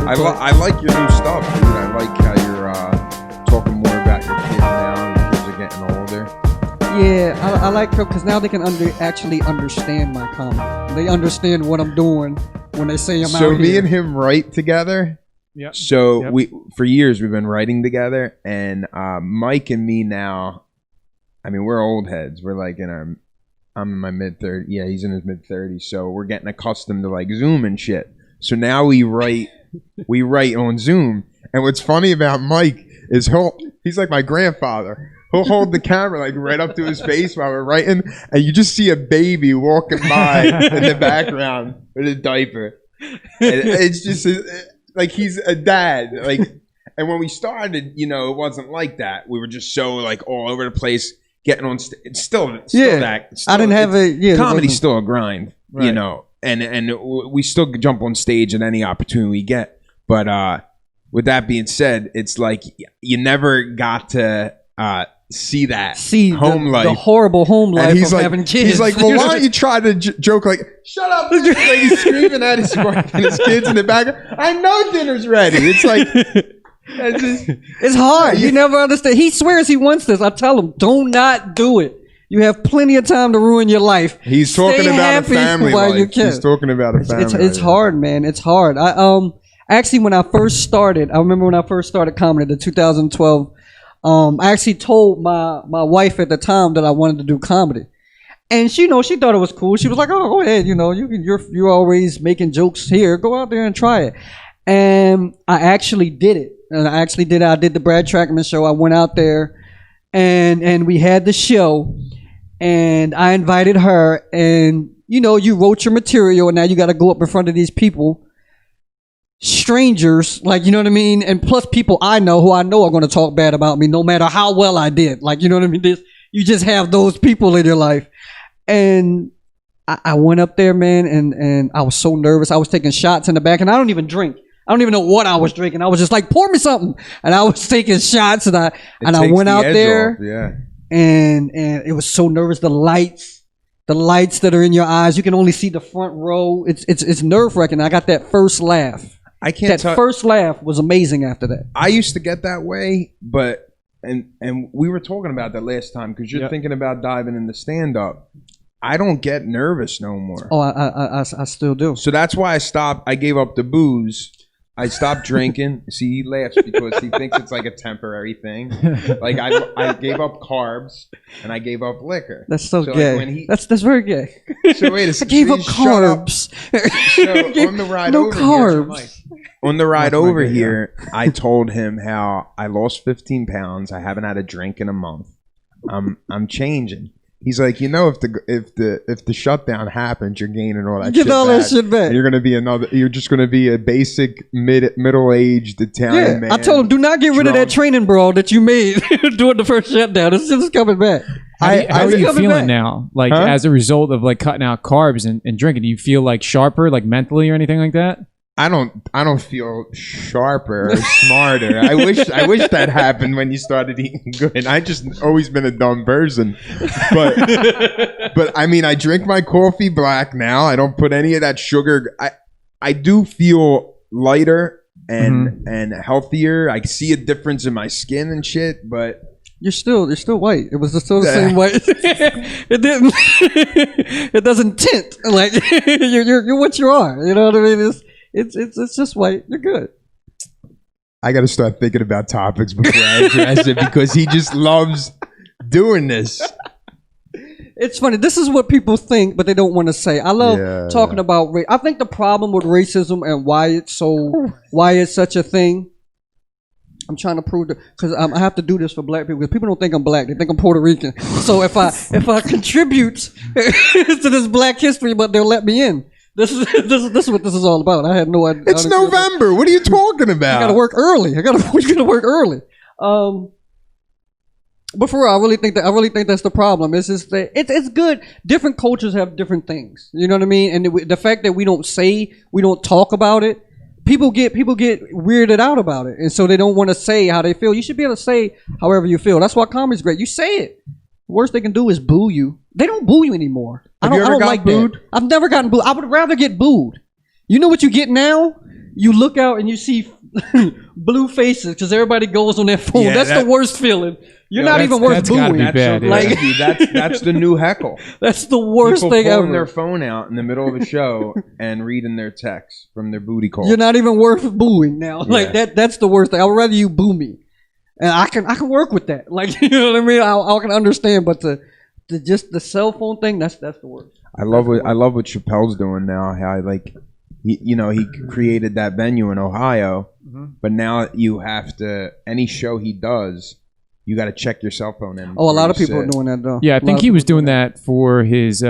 I like your new stuff, dude. I like how you're talking more about your kids now. Your kids are getting older. Yeah, I like her because now they can actually understand my comedy. They understand what I'm doing when they say I'm out here. So me and him write together. Yeah. So we for years we've been writing together, and Mike and me now. I mean, we're old heads. We're like I'm in my mid-30s. Yeah, he's in his mid-30s. So we're getting accustomed to like Zoom and shit. So now we write on Zoom. And what's funny about Mike is he's like my grandfather. He'll hold the camera like right up to his face while we're writing, and you just see a baby walking by in the background with a diaper. And it's just like he's a dad. Like, and when we started, it wasn't like that. We were just so like all over the place. Getting on stage, it's still that. I didn't have comedy's still a grind, right. And we still jump on stage at any opportunity we get. But with that being said, it's like you never got to see home life, the horrible home life of having kids. He's like, well, why don't you try to joke like, shut up, like he's screaming at his wife and his kids in the background. I know dinner's ready. It's like. It's hard. You never understand. He swears he wants this. I tell him, do not do it. You have plenty of time to ruin your life. He's talking about a family life. He's talking about a family life. It's hard, man. It's hard. Actually, when I first started, I remember when I first started comedy, the 2012. I actually told my wife at the time that I wanted to do comedy, and she thought it was cool. She was like, "Oh, go ahead. You're always making jokes here. Go out there and try it." And I actually did it. I did the Brad Trackman show. I went out there and we had the show, and I invited her, and you wrote your material, and now you got to go up in front of these people, strangers, like, you know what I mean? And plus people I know who I know are going to talk bad about me no matter how well I did. Like, you know what I mean? You just have those people in your life. And I went up there, man, and I was so nervous. I was taking shots in the back, and I don't even drink. I don't even know what I was drinking. I was just like, pour me something. And I was taking shots, and I went out there. Yeah. And it was so nervous. The lights that are in your eyes, you can only see the front row. It's nerve-wracking. I got that first laugh. First laugh was amazing after that. I used to get that way, but and we were talking about that last time because you're thinking about diving into stand-up. I don't get nervous no more. Oh, I still do. So that's why I stopped. I gave up the booze. I stopped drinking. See, he laughs because he thinks it's like a temporary thing. Like I gave up carbs and I gave up liquor. That's so gay. Like that's very gay. So wait a second. I gave up carbs. So on the ride over carbs. On the ride over here, I told him how I lost 15 pounds. I haven't had a drink in a month. I'm changing. He's like, if the shutdown happens, you're gaining all that shit all that shit back. And you're just gonna be a basic middle-aged Italian man. I told him, do not get rid of that training bra that you made during the first shutdown. It's just coming back. How are you feeling now? Like as a result of like cutting out carbs and drinking, do you feel like sharper, like mentally or anything like that? I don't feel sharper or smarter. I wish that happened when you started eating good. I just always been a dumb person. But I mean, I drink my coffee black now. I don't put any of that sugar. I do feel lighter and healthier. I see a difference in my skin and shit, but you're still white. It was still the same white. It didn't. It doesn't tint like you're what you are. You know what I mean? It's just white. You're good. I got to start thinking about topics before I address it because he just loves doing this. It's funny. This is what people think, but they don't want to say. I love talking about race. I think the problem with racism and why it's such a thing. I'm trying to prove that because I have to do this for black people because people don't think I'm black. They think I'm Puerto Rican. So if I contribute to this black history, but they'll let me in. This is what this is all about. I had no idea. It's November. What are you talking about? I got to work early. We're gonna work early. But for real, I really think that's the problem. It's just that it's good. Different cultures have different things. You know what I mean? And the fact that we don't talk about it, people get weirded out about it, and so they don't want to say how they feel. You should be able to say however you feel. That's why comedy's great. You say it. The worst they can do is boo you. They don't boo you anymore. I don't like booed? That. I've never gotten booed. I would rather get booed. You know what you get now? you look out and you see blue faces because everybody goes on their phone. Yeah, that's the worst feeling. You're not even worth that's gotta booing. be bad, yeah. Like that's the new heckle. That's the worst People thing pulling ever. their phone out in the middle of a show and reading their texts from their booty call. You're not even worth booing now. Like that's the worst thing. I would rather you boo me, and I can work with that. Like you know what I mean. I can understand, but just the cell phone thing, that's the worst. I love what Chappelle's doing now. How like he created that venue in Ohio, but now you have to any show he does. You got to check your cell phone in. Oh, a lot of people are doing that though. Yeah, I think he was doing that for his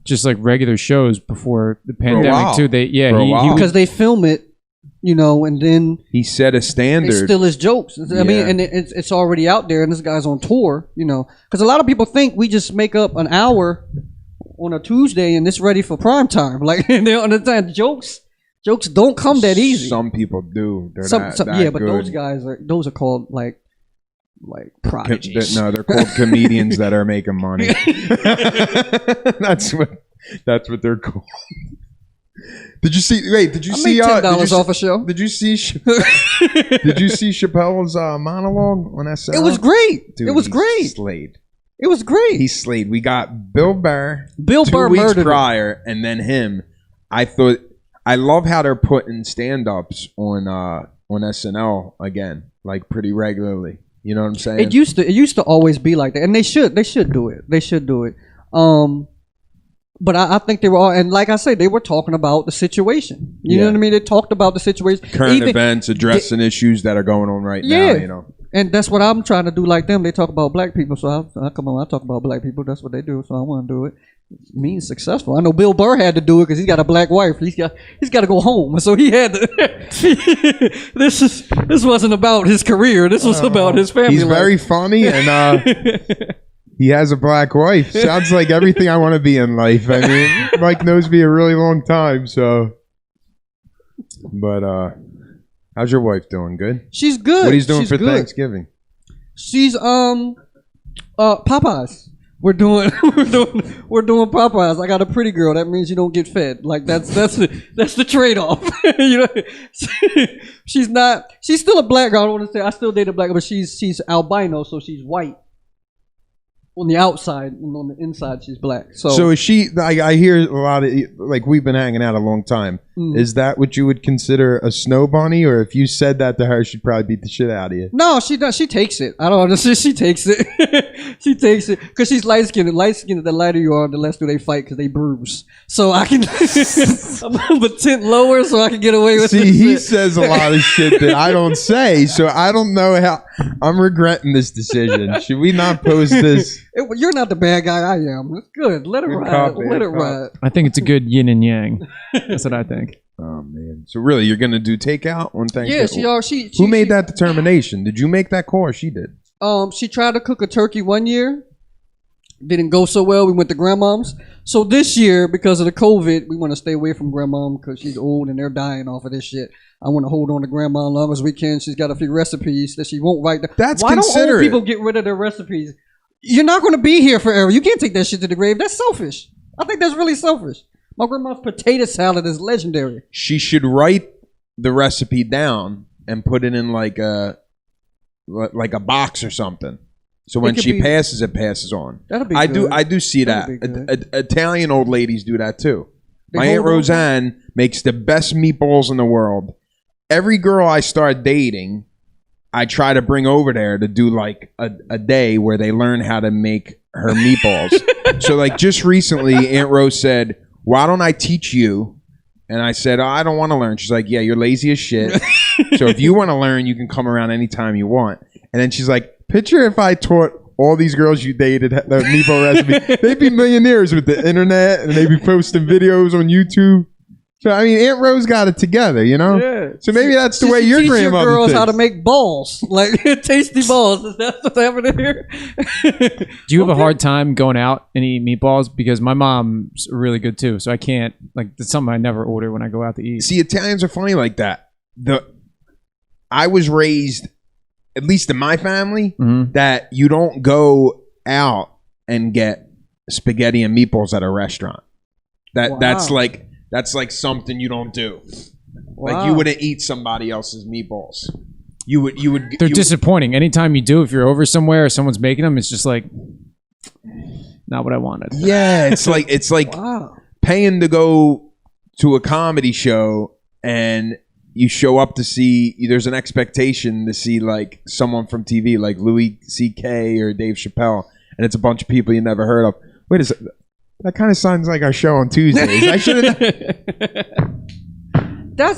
just like regular shows before the pandemic too. Because they film it, and then he set a standard. They steal his jokes. I mean, and it's already out there, and this guy's on tour. Because a lot of people think we just make up an hour on a Tuesday and it's ready for prime time. Like they don't understand jokes. Jokes don't come that easy. Some people do. They're that but good. those guys are called like prodigies. They're called comedians that are making money. That's what they're called. Did you see $10 off a show? Did you see Chappelle's monologue on SNL? It was great. Dude, it was great. Slayed. It was great. He slayed. We got Bill Burr. 2 weeks prior, and then him. I love how they're putting stand-ups on SNL again, like pretty regularly. You know what I'm saying? It used to always be like that, and they should do it. They should do it. But I think they were all, and like I said, they were talking about the situation. You know what I mean? They talked about the situation, current events, addressing issues that are going on right now. And that's what I'm trying to do. Like them, they talk about black people, so I come on. I talk about black people. That's what they do. So I want to do it. It means successful. I know Bill Burr had to do it because he's got a black wife. He's got to go home, so he had to. This wasn't about his career. This was about his family. He's very funny and. He has a black wife. Sounds like everything I want to be in life. I mean, Mike knows me a really long time, so. But how's your wife doing? Good. She's good. What are you doing for Thanksgiving? She's Popeyes. We're doing Popeyes. I got a pretty girl. That means you don't get fed. Like that's the trade off. She's still a black girl. I don't want to say I still date a black girl, but she's albino, so she's white. On the outside and on the inside, she's black. So is she? I hear a lot of like we've been hanging out a long time. Is that what you would consider a snow bunny? Or if you said that to her, she'd probably beat the shit out of you. No, she does. She takes it. I don't understand. She takes it. She takes it because she's light skinned. Light skinned, the lighter you are, the less do they fight because they bruise. So I can. I'm a tint lower, so I can get away with. See, he says a lot of shit that I don't say, so I don't know how. I'm regretting this decision. Should we not post this? You're not the bad guy I am. It's good. Let it ride. Let it ride. I think it's a good yin and yang. That's what I think. Oh man! So really, you're gonna do takeout on Thanksgiving? Yeah, Who made that determination? Did you make that call, or she did? She tried to cook a turkey one year. Didn't go so well. We went to grandmom's. So this year, because of the COVID, we want to stay away from grandmom because she's old and they're dying off of this shit. I want to hold on to grandma as long as we can. She's got a few recipes that she won't write down. That's Why considerate. don't old people get rid of their recipes? You're not going to be here forever. You can't take that shit to the grave. That's selfish. I think that's really selfish. My grandma's potato salad is legendary. She should write the recipe down and put it in like a box or something. So when she passes, it passes on. That'll be good. I do see that. Italian old ladies do that too. My Aunt Roseanne makes the best meatballs in the world. Every girl I start dating, I try to bring over there to do like a day where they learn how to make her meatballs. So like just recently, Aunt Rose said, "Why don't I teach you?" And I said, "Oh, I don't want to learn." She's like, "Yeah, you're lazy as shit. So if you want to learn, you can come around anytime you want." And then she's like, "Picture if I taught all these girls you dated the meatball recipe. They'd be millionaires with the internet and they'd be posting videos on YouTube." So, I mean, Aunt Rose got it together, you know? Yeah. So maybe that's the way your grandmother girls thinks. How to make balls. Like, tasty balls. Is that what's happening here? Do you have a hard time going out and eating meatballs? Because my mom's really good, too. So I can't, like, it's something I never order when I go out to eat. See, Italians are funny like that. I was raised, at least in my family, that you don't go out and get spaghetti and meatballs at a restaurant. That's like something you don't do. Like you wouldn't eat somebody else's meatballs. You would. They're disappointing. Anytime you do, if you're over somewhere or someone's making them, it's just like not what I wanted. Yeah, it's like paying to go to a comedy show and you show up to see. There's an expectation to see like someone from TV, like Louis C.K. or Dave Chappelle, and it's a bunch of people you never heard of. Wait a second. That kind of sounds like our show on Tuesdays. I should have.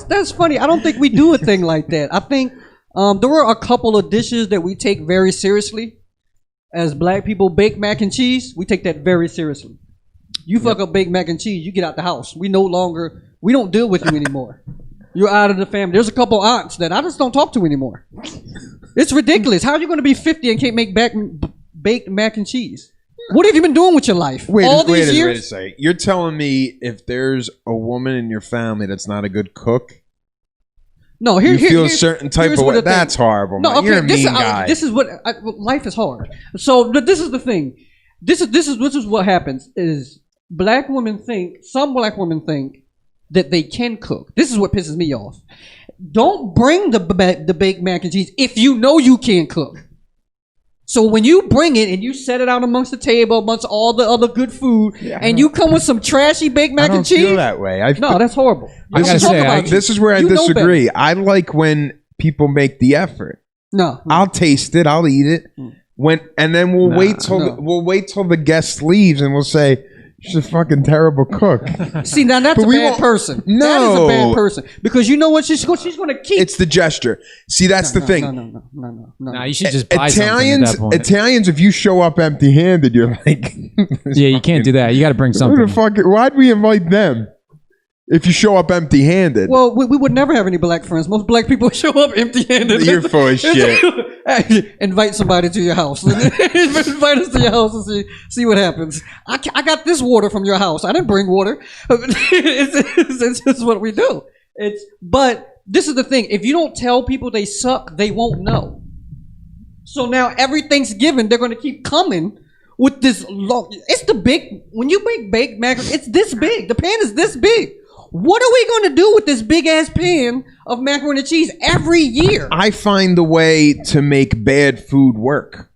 That's funny. I don't think we do a thing like that. I think there were a couple of dishes that we take very seriously. As black people, baked mac and cheese, we take that very seriously. You fuck up baked mac and cheese, you get out the house. We don't deal with you anymore. You're out of the family. There's a couple aunts that I just don't talk to anymore. It's ridiculous. How are you going to be 50 and can't make baked mac and cheese? What have you been doing with your life? Wait a second. You're telling me if there's a woman in your family that's not a good cook, no, you feel a certain type of way. That's horrible. No, okay, you're a mean guy. This is what life is hard. So this is the thing. This is what happens. Is some black women think that they can cook. This is what pisses me off. Don't bring the baked mac and cheese if you know you can't cook. So when you bring it and you set it out amongst the table, amongst all the other good food, and you come with some trashy baked mac and cheese, I don't feel that way. No, that's horrible. I gotta say, this is where I disagree. I like when people make the effort. No, I'll taste it. I'll eat it. And then we'll wait till the guest leaves, and we'll say, she's a fucking terrible cook. See, now that's a bad person. No. That is a bad person. Because you know what she's going to keep. It's the gesture. See, that's the thing. No. Nah, you should just buy something at that point. Italians, if you show up empty-handed, you're like... yeah, you can't do that. You got to bring something. Why'd we invite them? If you show up empty-handed. Well, we would never have any black friends. Most black people show up empty-handed. You're full of shit. Invite somebody to your house. Invite us to your house and see what happens. I got this water from your house. I didn't bring water. It's just what we do. But this is the thing. If you don't tell people they suck, they won't know. So now every Thanksgiving, they're going to keep coming with this long... It's the big... When you make baked macaroni, it's this big. The pan is this big. What are we going to do with this big-ass pan of macaroni and cheese every year? I find a way to make bad food work.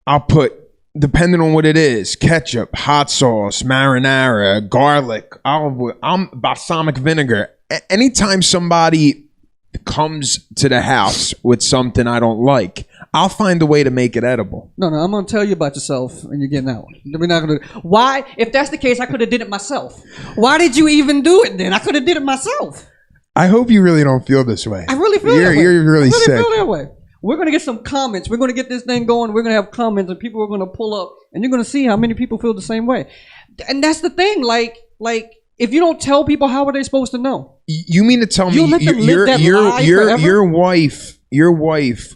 I'll put, depending on what it is, ketchup, hot sauce, marinara, garlic, balsamic vinegar. Anytime somebody comes to the house with something I don't like, I'll find a way to make it edible. No, I'm going to tell you about yourself and you're getting that one. We're not going to. Why? If that's the case, I could have did it myself. Why did you even do it then? I could have did it myself. I hope you really don't feel this way. I really feel that way. You're really sick. I really feel that way. We're going to get some comments. We're going to get this thing going. We're going to have comments and people are going to pull up and you're going to see how many people feel the same way. And that's the thing. Like if you don't tell people, how are they supposed to know? You mean to tell me your wife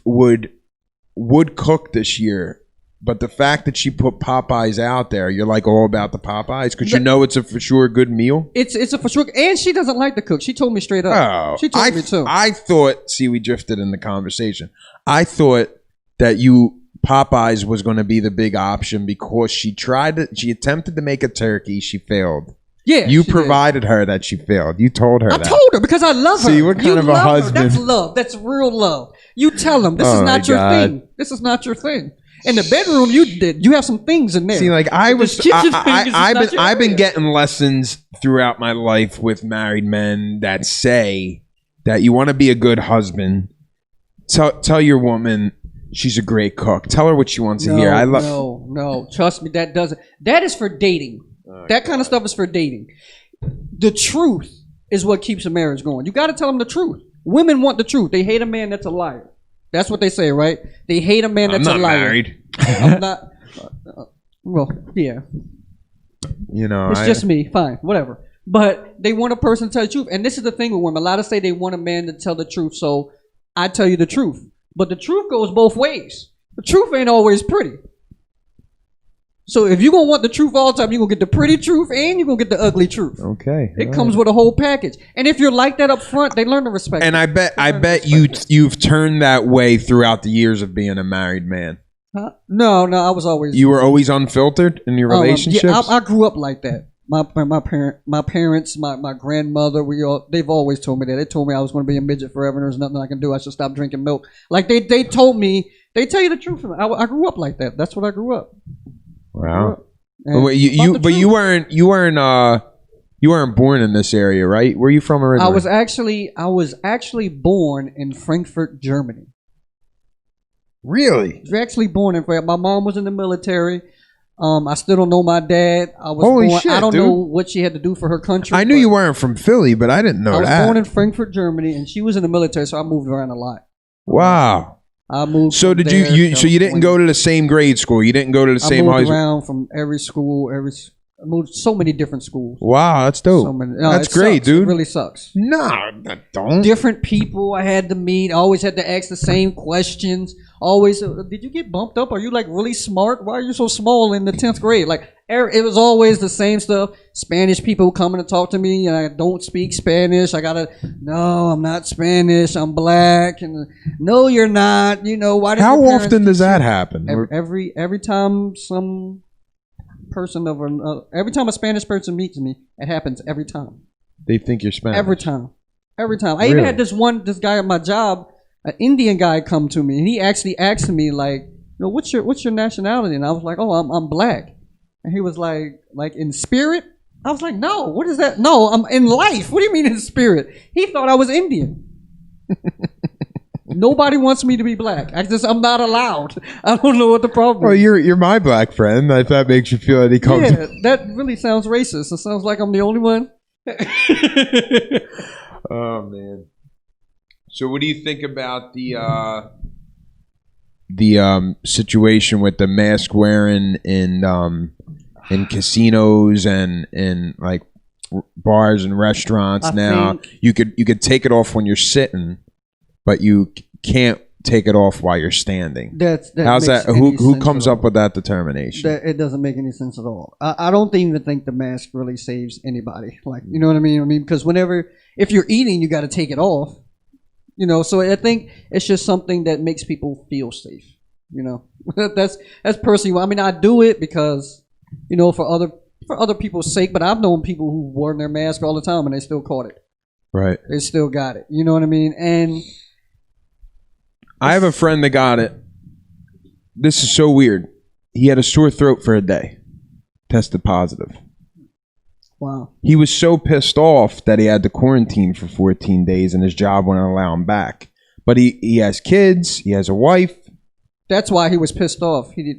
would cook this year, but the fact that she put Popeyes out there, you're like all about the Popeyes because you know it's a for sure good meal. It's a for sure, and she doesn't like to cook. She told me straight up. Oh, she told me too. I thought. See, we drifted in the conversation. I thought that Popeyes was going to be the big option because she attempted to make a turkey. She failed. Yeah, you provided her that she failed. You told her. I told her because I love her. See, what kind of a husband? That's love. That's real love. You tell them this is not your thing. This is not your thing. In the bedroom, you have some things in there. See, like I've been getting lessons throughout my life with married men that say that you want to be a good husband. Tell your woman she's a great cook. Tell her what she wants to hear. No. Trust me, that is for dating. That kind of stuff is for dating. The truth is what keeps a marriage going. You got to tell them the truth. Women want the truth. They hate a man that's a liar. That's what they say, right? They hate a man that's a liar. I'm not married. I'm not. Well, yeah. You know, it's just me. Fine, whatever. But they want a person to tell the truth. And this is the thing with women. A lot of say they want a man to tell the truth. So I tell you the truth. But the truth goes both ways. The truth ain't always pretty. So if you're going to want the truth all the time, you're going to get the pretty truth and you're going to get the ugly truth. Okay. It comes with a whole package. And if you're like that up front, they learn to respect and it. I bet you've turned that way throughout the years of being a married man. Huh? No, I was always... You were always unfiltered in your relationships? Yeah, I grew up like that. my parents, my grandmother, they've always told me that. They told me I was going to be a midget forever and there's nothing I can do. I should stop drinking milk. Like they told me, they tell you the truth. I grew up like that. That's what I grew up. Wow. But you weren't born in this area, right? Where are you from originally? I was actually born in Frankfurt, Germany. Really? I was actually born in Frankfurt. My mom was in the military. I still don't know my dad. Holy shit, I don't dude. know what she had to do for her country. I knew you weren't from Philly, but I didn't know that. I was born in Frankfurt, Germany, and she was in the military, so I moved around a lot. Wow. I moved. So did you? So you didn't go to the same grade school? You didn't go to the same high school? I moved around from every school. I moved so many different schools. Wow, that's dope. That's great, sucks. dude. It really sucks. No, that don't. Different people I had to meet. I always had to ask the same questions. Always, did you get bumped up? Are you like really smart? Why are you so small in the 10th grade? Like, it was always the same stuff. Spanish people coming to talk to me, and I don't speak Spanish. No, I'm not Spanish. I'm black. And no, you're not. You know, why? How often does that happen? Every time some person every time a Spanish person meets me, it happens every time. They think you're Spanish. Every time. I even had this guy at my job, an Indian guy, come to me, and he actually asked me like, what's your nationality? And I was like, oh, I'm black. And he was like in spirit? I was like, no, what is that? No, I'm in life. What do you mean in spirit? He thought I was Indian. Nobody wants me to be black. I'm not allowed. I don't know what the problem is. Well, you're my black friend. If that makes you feel any comfortable. Yeah, that really sounds racist. It sounds like I'm the only one. Oh man. So what do you think about the situation with the mask wearing in casinos and in like bars and restaurants now? You could take it off when you're sitting, but you can't take it off while you're standing. How's that? Who comes up with that determination? It doesn't make any sense at all. I don't even think the mask really saves anybody. Like, you know what I mean? Because if you're eating, you got to take it off. So I think it's just something that makes people feel safe. That's personally. I mean, I do it because for other people's sake. But I've known people who wore their mask all the time and they still caught it. Right. They still got it. You know what I mean? And I have a friend that got it. This is so weird. He had a sore throat for a day. Tested positive. Wow. He was so pissed off that he had to quarantine for 14 days and his job wouldn't allow him back. But he has kids. He has a wife. That's why he was pissed off. He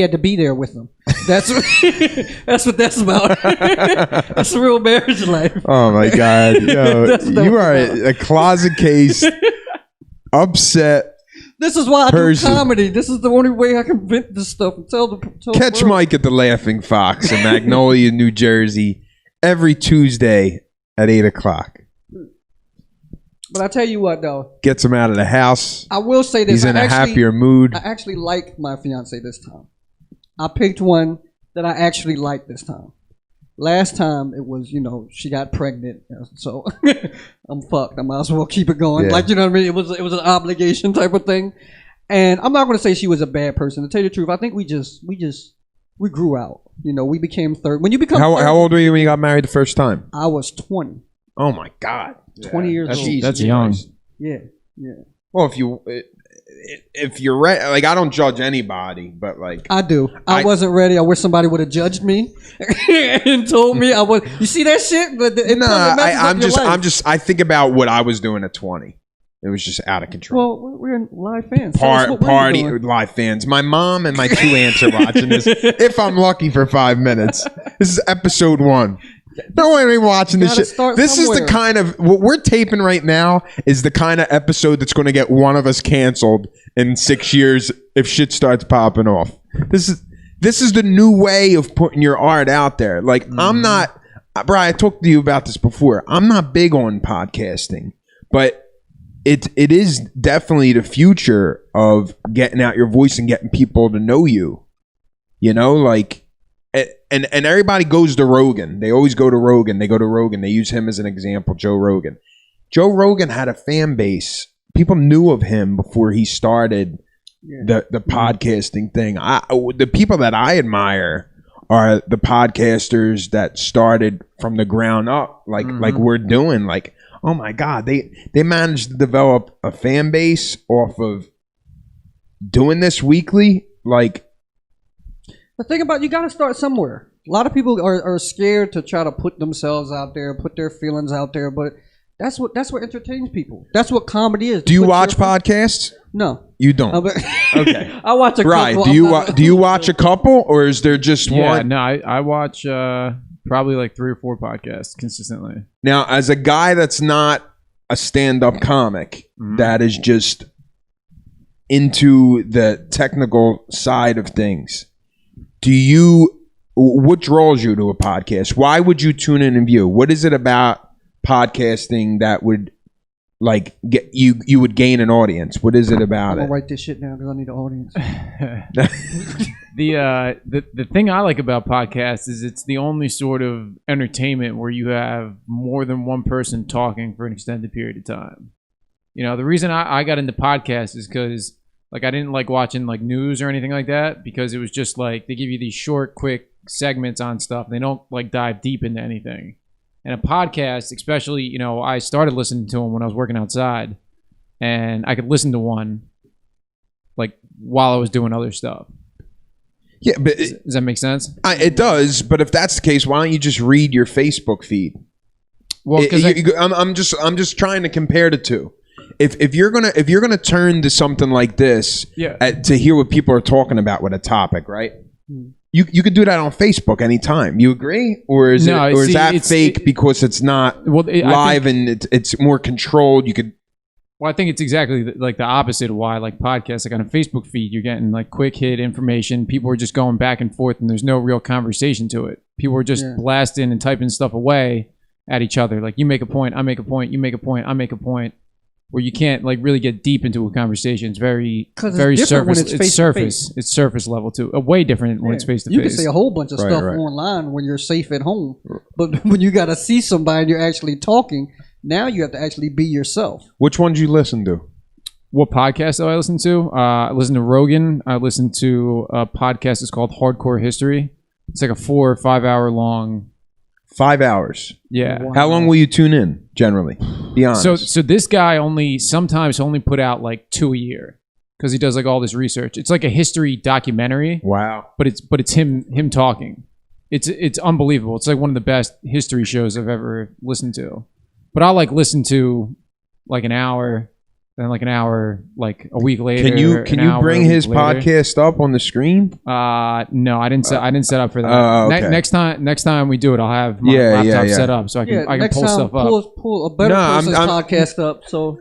had to be there with them. That's what that's about. That's real marriage life. Oh my God. Yo, you are a closet case, upset. This is why I do comedy. This is the only way I can vent this stuff and tell Catch the world. Mike at the Laughing Fox in Magnolia, New Jersey, every Tuesday at 8:00. But I tell you what, though, gets him out of the house. I will say this: he's in a happier mood. I actually like my fiance this time. I picked one that I actually liked this time. Last time it was, she got pregnant, so I'm fucked. I might as well keep it going. Yeah. Like, you know what I mean? It was an obligation type of thing. And I'm not going to say she was a bad person. To tell you the truth, I think we grew out. We became third. When you become how old were you when you got married the first time? I was 20. Oh my God, 20 years old. That's young. Yeah. Well, if you're ready, like I don't judge anybody, but like I do. I wasn't ready. I wish somebody would have judged me and told me I was. You see that shit? I think about what I was doing at 20. It was just out of control. Well, we're live fans. Party live fans. My mom and my 2 aunts are watching this. If I'm lucky for 5 minutes, this is episode 1. No one ain't watching this shit. This is the kind of what we're taping right now is the kind of episode that's going to get one of us canceled in 6 years if shit starts popping off. This is the new way of putting your art out there. Like I'm not, Brian. I talked to you about this before. I'm not big on podcasting, but it is definitely the future of getting out your voice and getting people to know you. Like. And everybody goes to Rogan. They always go to Rogan. They go to Rogan. They use him as an example, Joe Rogan. Joe Rogan had a fan base. People knew of him before he started the podcasting thing. The people that I admire are the podcasters that started from the ground up, like we're doing. Like, oh my God, they managed to develop a fan base off of doing this weekly. Like, the thing about, you got to start somewhere. A lot of people are scared to try to put themselves out there, put their feelings out there, but that's what entertains people. That's what comedy is. Do you watch podcasts? No, you don't. Okay, I watch a couple. Do you watch a couple, or is there just one? Yeah, no, I watch probably like 3 or 4 podcasts consistently. Now, as a guy that's not a stand-up comic, that is just into the technical side of things, what draws you to a podcast? Why would you tune in and view? What is it about podcasting that would like get you would gain an audience? What is it about I'm it? gonna write this shit down because I need an audience. The thing I like about podcasts is it's the only sort of entertainment where you have more than one person talking for an extended period of time. You know, the reason I got into podcasts is because like I didn't like watching like news or anything like that, because it was just like they give you these short, quick segments on stuff. They don't like dive deep into anything. And a podcast, especially, you know, I started listening to them when I was working outside, and I could listen to one like while I was doing other stuff. Yeah, but does that make sense? It does. But if that's the case, why don't you just read your Facebook feed? Well, because I'm just trying to compare the two. If you're gonna turn to something like this, to hear what people are talking about with a topic, right? You could do that on Facebook anytime. You agree, or is that fake because it's not live and it's more controlled? You could. Well, I think it's exactly like the opposite of why I like podcasts. Like on a Facebook feed, you're getting like quick hit information. People are just going back and forth, and there's no real conversation to it. People are just blasting and typing stuff away at each other. Like you make a point, I make a point, you make a point, I make a point. Where you can't like really get deep into a conversation. It's very surface. It's surface level too. Way different when it's face to face. You can say a whole bunch of stuff online when you're safe at home, but when you got to see somebody and you're actually talking, now you have to actually be yourself. Which ones you listen to? What podcast do I listen to? I listen to Rogan. I listen to a podcast. It's called Hardcore History. It's like a 4 or 5 hour long. 5 hours. Yeah. Wow. How long will you tune in generally? Be honest. So this guy sometimes only put out like 2 a year because he does like all this research. It's like a history documentary. Wow. But it's him talking. It's unbelievable. It's like one of the best history shows I've ever listened to. But I'll like listen to like an hour, then like an hour, like a week later. Can you bring his podcast up on the screen? No, I didn't set up for that. Okay. Next time we do it, I'll have my laptop set up so I can pull stuff up. Pull a better person's podcast up. So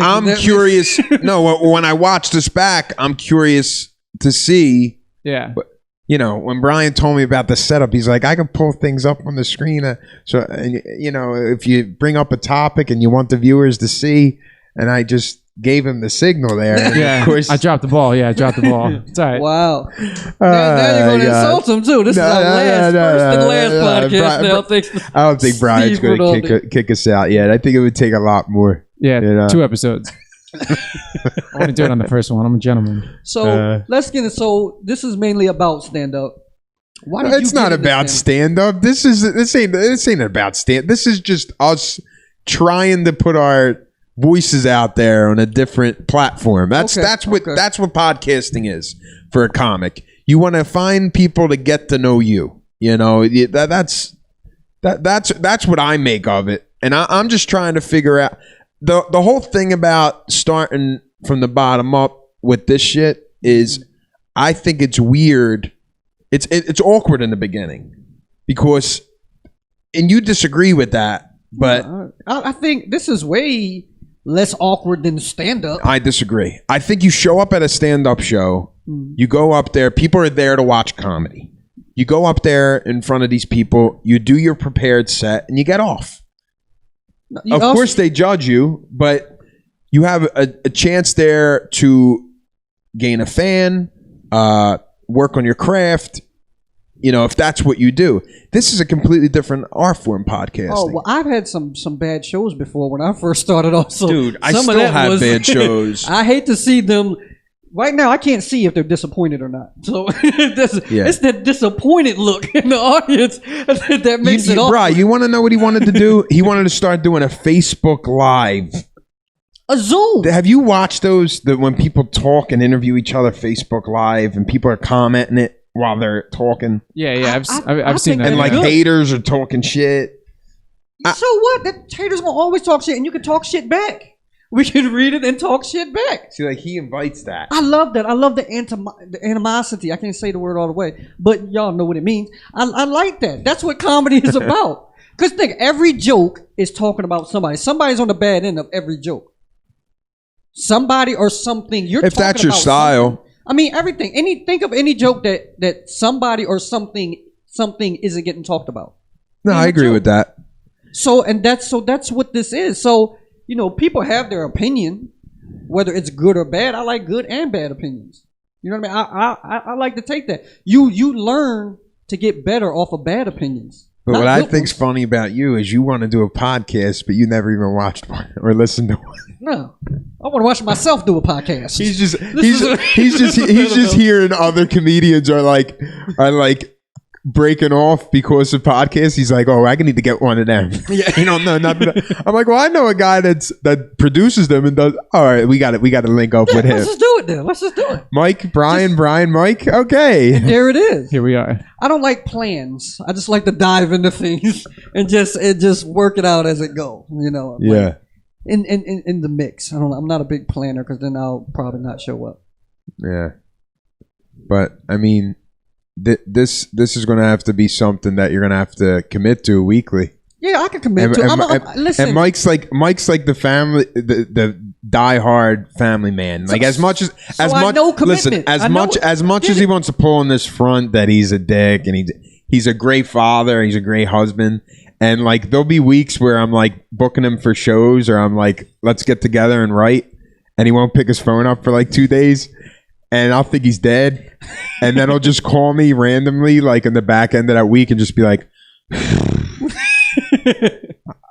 I'm curious. No, when I watch this back, I'm curious to see. Yeah. You know, when Brian told me about the setup, he's like, I can pull things up on the screen. You know, if you bring up a topic and you want the viewers to see, and I just gave him the signal there. And of course, I dropped the ball. Yeah, I dropped the ball. It's all right. Wow. Now you're going to insult him, too. This is our first and last podcast now. Thanks I don't think Brian's going to kick us out yet. I think it would take a lot more. Yeah, you know? 2 episodes. I want to do it on the first one. I'm a gentleman. So let's get it. So this is mainly about stand-up. It's not about stand-up. This ain't about stand. This is just us trying to put our voices out there on a different platform. That's what podcasting is for a comic. You want to find people to get to know you. You know, that's what I make of it. And I'm just trying to figure out the whole thing about starting from the bottom up with this shit is I think it's weird. It's awkward in the beginning because, and you disagree with that, but I think this is way less awkward than stand-up. I disagree. I think you show up at a stand-up show, you go up there, people are there to watch comedy. You go up there in front of these people, you do your prepared set, and you get off. Of course they judge you, but you have a chance there to gain a fan, work on your craft, you know, if that's what you do. This is a completely different art form podcasting. Oh, well, I've had some bad shows before when I first started off. So dude, I still have bad shows. I hate to see them right now I can't see if they're disappointed or not. So Yeah. it's that disappointed look in the audience that makes it awkward. Bro, you want to know what he wanted to do? He wanted to start doing a Facebook Live. A Zoom. Have you watched those? When people talk and interview each other, Facebook Live, and people are commenting it while they're talking, Yeah. I've seen that. and like haters are talking shit. So what? The haters will always talk shit, and you can talk shit back. We can read it and talk shit back. See, like he invites that. I love that. I love the animosity. I can't say the word all the way, but y'all know what it means. I like that. That's what comedy is about. Because think, every joke is talking about somebody. Somebody's on the bad end of every joke. Somebody or something. If that's your style. Something. I mean, everything. Think of any joke that somebody or something isn't getting talked about. No, I agree with that. So that's what this is. So, people have their opinion, whether it's good or bad. I like good and bad opinions. You know what I mean? I like to take that. You learn to get better off of bad opinions. But what I think's funny about you is you want to do a podcast, but you never even watched one or listened to one. No, I want to watch myself do a podcast. He's just hearing other comedians are like breaking off because of podcasts. He's like, oh, I need to get one of them. Yeah. No, nothing. I'm like, well, I know a guy that produces them and does. All right, we got to link up with him. Let's just do it then. Let's just do it. Mike, Brian, Mike. Okay, there it is. Here we are. I don't like plans. I just like to dive into things and just work it out as it go. Yeah. Like in the mix. I don't know. I'm not a big planner because then I'll probably not show up. Yeah, but I mean. This is going to have to be something that you're going to have to commit to weekly. Yeah, I can commit to. Listen, and Mike's like the family, the diehard family man. Like as much as he wants to pull on this front that he's a dick and he's a great father, he's a great husband, and like there'll be weeks where I'm like booking him for shows or I'm like, let's get together and write, and he won't pick his phone up for like 2 days. And I'll think he's dead. And then he'll just call me randomly, like in the back end of that week, and just be like,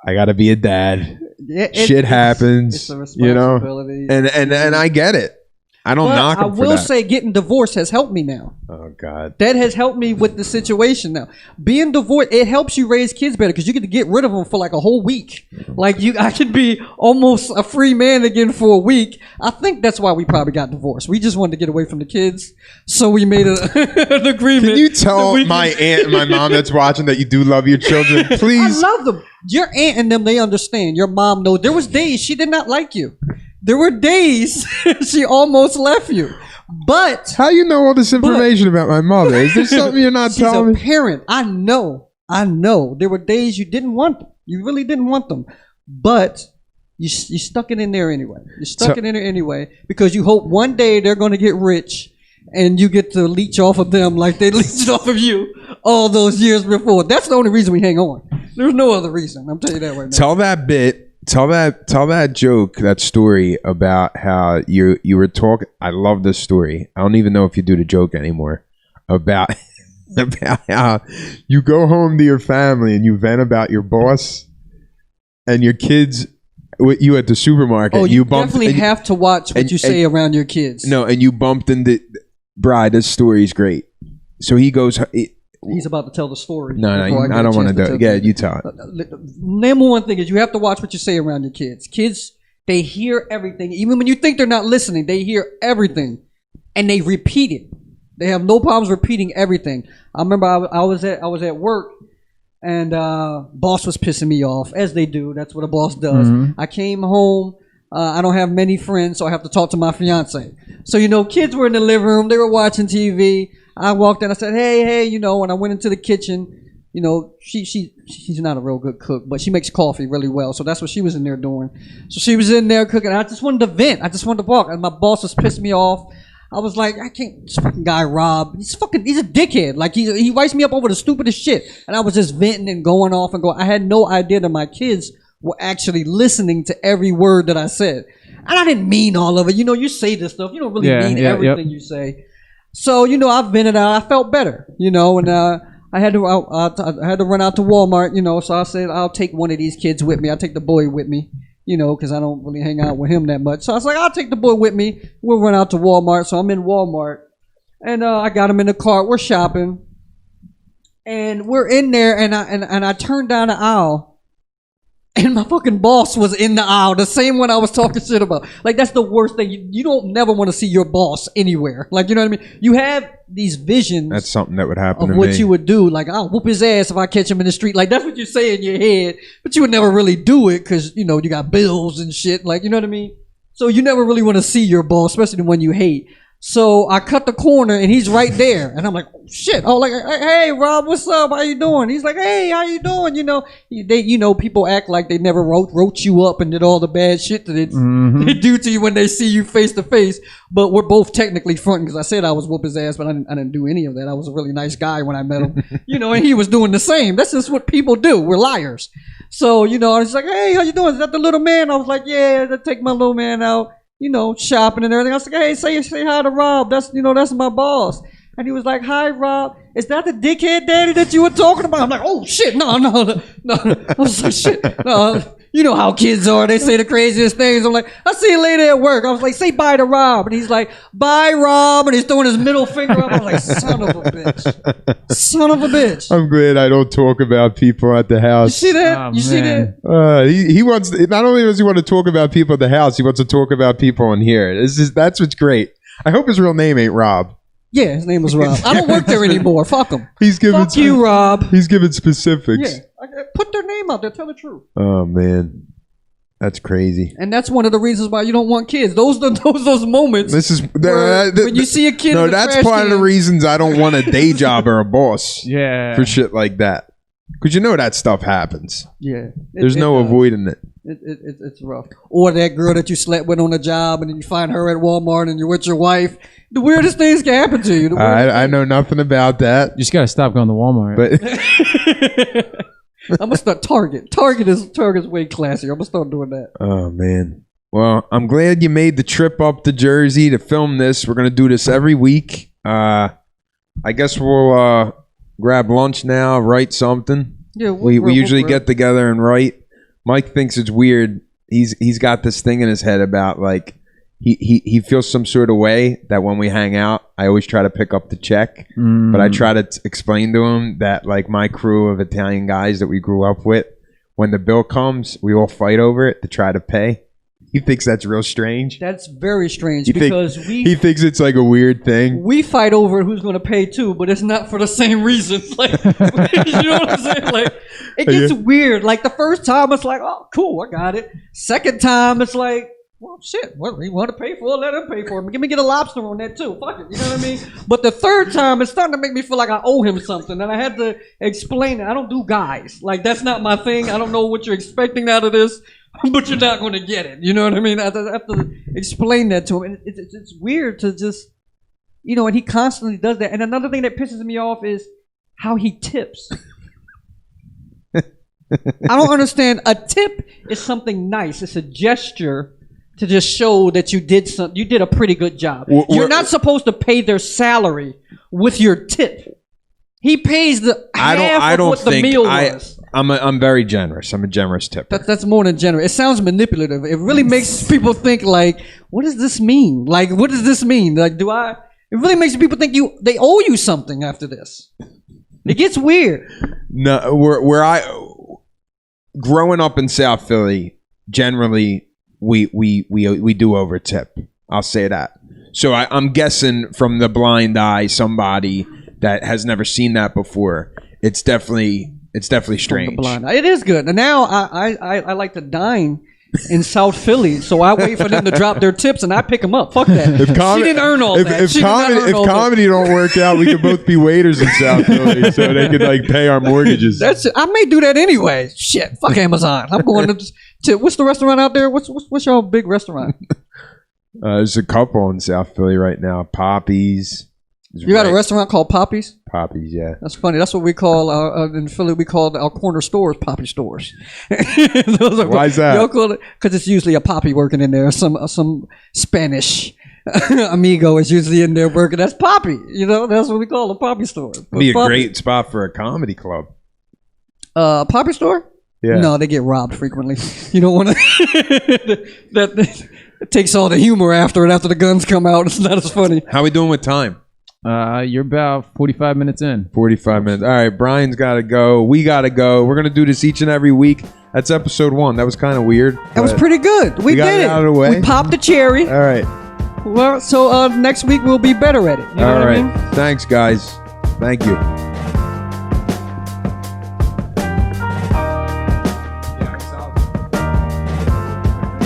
I got to be a dad. Yeah, shit happens. It's a responsibility. And I get it. I don't knock him for that. I will say getting divorced has helped me now. Oh, God. That has helped me with the situation now. Being divorced, it helps you raise kids better because you get to get rid of them for like a whole week. Like I could be almost a free man again for a week. I think that's why we probably got divorced. We just wanted to get away from the kids. So we made an agreement. Can you tell my aunt and my mom that's watching that you do love your children? Please. I love them. Your aunt and them, they understand. Your mom knows. There was days she did not like you. There were days she almost left you. But how you know all this information about my mother? Is there something you're not telling me? She's a parent. I know. There were days you didn't want them. You really didn't want them. But you stuck it in there anyway. You stuck it in there anyway because you hope one day they're going to get rich and you get to leech off of them like they leached off of you all those years before. That's the only reason we hang on. There's no other reason. I'm telling you that right now. Tell that bit. Tell that joke, that story about how you were talking. I love this story. I don't even know if you do the joke anymore about how you go home to your family and you vent about your boss and your kids. You at the supermarket. Oh, you definitely have to watch what you say around your kids. No, and you bumped into Bride. This story is great. So he goes. He's about to tell the story. No, I don't want to do it. Yeah, you tell it. Number one thing is you have to watch what you say around your kids. Kids, they hear everything. Even when you think they're not listening, they hear everything. And they repeat it. They have no problems repeating everything. I remember I was at work and boss was pissing me off, as they do. That's what a boss does. Mm-hmm. I came home. I don't have many friends, so I have to talk to my fiance. So, kids were in the living room. They were watching TV. I walked in. I said, hey, when I went into the kitchen, she's not a real good cook, but she makes coffee really well. So that's what she was in there doing. So she was in there cooking. I just wanted to vent. I just wanted to walk. And my boss was pissing me off. I was like, I can't. This fucking guy, Rob, he's a dickhead. Like he writes me up over the stupidest shit. And I was just venting and going off and going. I had no idea that my kids were actually listening to every word that I said. And I didn't mean all of it. You say this stuff. You don't really mean everything you say. So, I vented out. I felt better, and I had to run out to Walmart, so I said, I'll take one of these kids with me. I'll take the boy with me. you know, because I don't really hang out with him that much. So I was like, I'll take the boy with me. We'll run out to Walmart. So I'm in Walmart, and I got him in the cart. We're shopping, and we're in there, and I turned down the aisle. And my fucking boss was in the aisle, the same one I was talking shit about. Like, that's the worst thing. You don't never want to see your boss anywhere. Like, you know what I mean? You have these visions. That's something that would happen of to what me. you would do. Like, I'll whoop his ass if I catch him in the street. Like, that's what you say in your head. But you would never really do it because, you know, you got bills and shit. Like, you know what I mean? So you never really want to see your boss, especially the one you hate. So I cut the corner and he's right there, and I'm like, oh, shit. Oh, like, hey, Rob, what's up? How you doing? He's like, hey, how you doing? You know, people act like they never wrote you up and did all the bad shit that they do to you when they see you face to face. But we're both technically fronting because I said I was whoop his ass, but I didn't do any of that. I was a really nice guy when I met him, you know, and he was doing the same. That's just what people do. We're liars. So, you know, I was like, hey, how you doing? Is that the little man? I was like, yeah, I take my little man out. You know, shopping and everything. I was like, hey, say hi to Rob. That's my boss. And he was like, hi, Rob. Is that the dickhead daddy that you were talking about? I'm like, oh, shit. No. I was like, shit. No. You know how kids are. They say the craziest things. I'm like, I'll see you later at work. I was like, say bye to Rob. And he's like, bye, Rob. And he's throwing his middle finger up. I was like, son of a bitch. Son of a bitch. I'm glad I don't talk about people at the house. You see that? Oh, you see man. He wants, not only does he want to talk about people at the house, he wants to talk about people in here. That's what's great. I hope his real name ain't Rob. Yeah, his name was Rob. I don't work there anymore. Fuck him. He's giving Fuck you, Rob. He's giving specifics. Yeah. Put their name out there. Tell the truth. Oh, man. That's crazy. And that's one of the reasons why you don't want kids. Those moments. This is when you see a kid. No, in that's trash part of the can. reasons I don't want a day job or a boss. Yeah. For shit like that. Because you know that stuff happens. Yeah. There's no avoiding it. It's rough. Or that girl that you slept with on the job, and then you find her at Walmart, and you're with your wife. The weirdest things can happen to you. I know nothing about that. You just gotta stop going to Walmart. But I'm gonna start Target. Target's way classier. I'm gonna start doing that. Oh man. Well, I'm glad you made the trip up to Jersey to film this. We're gonna do this every week. I guess we'll grab lunch now, write something. Yeah, we usually get together and write. Mike thinks it's weird. He's got this thing in his head about like he feels some sort of way that when we hang out, I always try to pick up the check. But I try to explain to him that like my crew of Italian guys that we grew up with, when the bill comes, we all fight over it to try to pay. He thinks that's real strange. That's very strange he he thinks it's like a weird thing. We fight over who's going to pay too, but it's not for the same reasons. Like, you know what I'm saying? Like, it gets weird. Like the first time, it's like, oh, cool, I got it. Second time, it's like, well, shit, what you want to pay for it, let him pay for it. Give me a lobster on that too. Fuck it, you know what I mean? But the third time, it's starting to make me feel like I owe him something, and I had to explain it. I don't do guys. Like, that's not my thing. I don't know what you're expecting out of this, but you're not going to get it. You know what I mean? I have to explain that to him. And it's weird to just, you know, and he constantly does that. And another thing that pisses me off is how he tips. I don't understand. A tip is something nice. It's a gesture to just show that you did a pretty good job. You're not supposed to pay their salary with your tip. He pays the half of what the meal was. I'm very generous. I'm a generous tipper. That's more than generous. It sounds manipulative. It really makes people think like, what does this mean? Like, what does this mean? Like, it really makes people think they owe you something after this. It gets weird. No, growing up in South Philly, generally we do over tip. I'll say that. So I'm guessing from the blind eye, somebody that has never seen that before, it's definitely strange. It is good. And now I like to dine in South Philly, so I wait for them to drop their tips and I pick them up. Fuck that. She didn't earn all that. If comedy don't work out, we could both be waiters in South Philly, so they could like pay our mortgages. That's it. I may do that anyway. Shit, fuck Amazon. I'm going to what's the restaurant out there? What's your big restaurant? There's a couple in South Philly right now. Poppies. You got a restaurant called Poppies? Poppies, yeah. That's funny. That's what we call in Philly. We call our corner stores Poppy stores. Why is that? Because it's usually a poppy working in there. Some Spanish amigo is usually in there working. That's Poppy. You know, that's what we call a Poppy store. It'd be a great spot for a comedy club. Poppy store? Yeah. No, they get robbed frequently. You don't want to. that it takes all the humor after the guns come out. It's not as funny. How we doing with time? You're about 45 minutes in. 45 minutes. All right, Brian's got to go. We got to go. We're going to do this each and every week. That's episode 1. That was kind of weird. That was pretty good. We got did it it. out of the way. We popped the cherry. All right. Well, so next week we'll be better at it. You know All what right. I mean? Thanks, guys. Thank you.